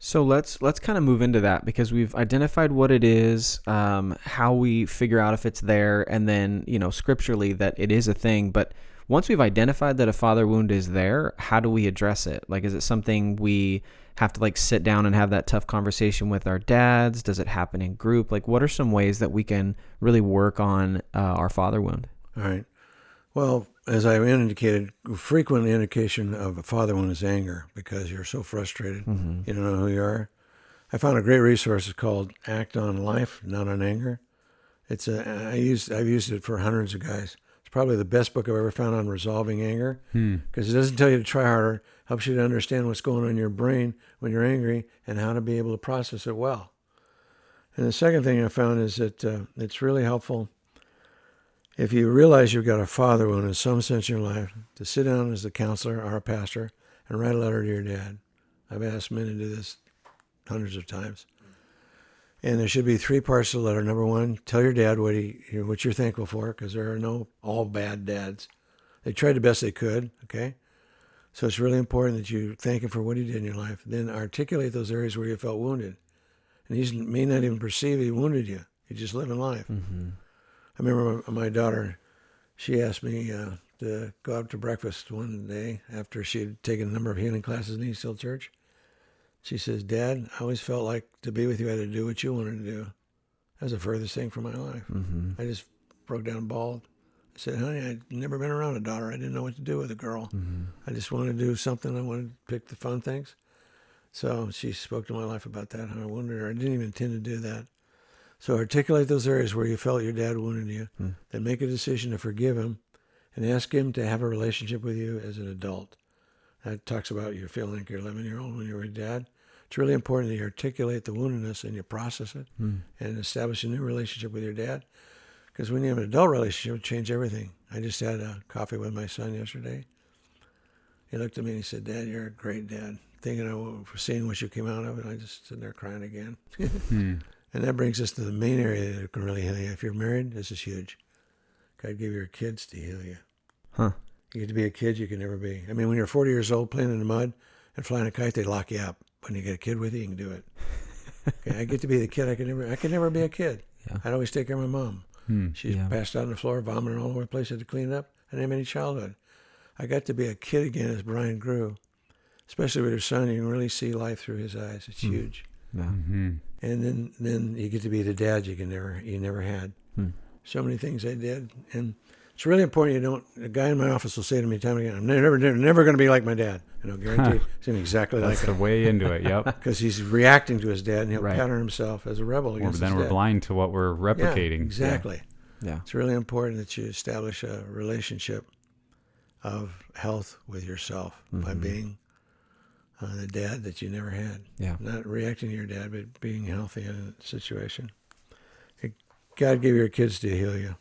So let's kind of move into that because we've identified what it is, how we figure out if it's there, and then scripturally that it is a thing. But once we've identified that a father wound is there, how do we address it? Like, is it something we have to sit down and have that tough conversation with our dads? Does it happen in group? Like, what are some ways that we can really work on our father wound? All right. Well, as I indicated, frequent indication of a father wound is anger because you're so frustrated. Mm-hmm. You don't know who you are. I found a great resource. It's called Act on Life, Not on Anger. I've used it for hundreds of guys. It's probably the best book I've ever found on resolving anger because it doesn't tell you to try harder. Helps you to understand what's going on in your brain when you're angry and how to be able to process it well. And the second thing I found is that it's really helpful if you realize you've got a father wound in some sense in your life, to sit down as a counselor or a pastor and write a letter to your dad. I've asked men to do this hundreds of times. And there should be 3 parts to the letter. Number 1, tell your dad what you're thankful for, because there are no all bad dads. They tried the best they could, okay? So it's really important that you thank him for what he did in your life. Then articulate those areas where you felt wounded. And he may not even perceive he wounded you. He's just living life. Mm-hmm. I remember my daughter, she asked me to go out to breakfast one day after she had taken a number of healing classes in East Hill Church. She says, Dad, I always felt like to be with you, I had to do what you wanted to do. That was the furthest thing from my life. Mm-hmm. I just broke down and bawled. I said, honey, I'd never been around a daughter. I didn't know what to do with a girl. Mm-hmm. I just wanted to do something. I wanted to pick the fun things. So she spoke to my life about that, how I wounded her. I didn't even intend to do that. So articulate those areas where you felt your dad wounded you, then make a decision to forgive him and ask him to have a relationship with you as an adult. That talks about you feeling like you're 11-year-old when you were a dad. It's really important that you articulate the woundedness and you process it and establish a new relationship with your dad. Because when you have an adult relationship, it changes everything. I just had a coffee with my son yesterday. He looked at me and he said, Dad, you're a great dad. Thinking of seeing what you came out of, and I just sitting there crying again. And that brings us to the main area that can really heal you. If you're married, this is huge. God gave your kids to heal you. Huh. You get to be a kid you can never be. I mean, when you're 40 years old playing in the mud and flying a kite, they lock you up. When you get a kid with you, you can do it. Okay, I get to be the kid. I could never be a kid. Yeah. I'd always take care of my mom. She's passed out on the floor, vomiting all over the place. I had to clean it up. I didn't have any childhood. I got to be a kid again as Brian grew. Especially with your son, you can really see life through his eyes. It's huge. Yeah. Mm-hmm. And then you get to be the dad you never had. So many things I did, and it's really important you don't. A guy in my office will say to me time and again, "I'm never going to be like my dad." And I'll guarantee it's going to be exactly like That's him. the way into it. Yep. Because he's reacting to his dad, and he'll Right. pattern himself as a rebel against Then his we're dad. blind to what we're replicating. Yeah, exactly. Yeah. It's really important that you establish a relationship of health with yourself by being the dad that you never had. Yeah. Not reacting to your dad, but being healthy in a situation. God gave your kids to heal you.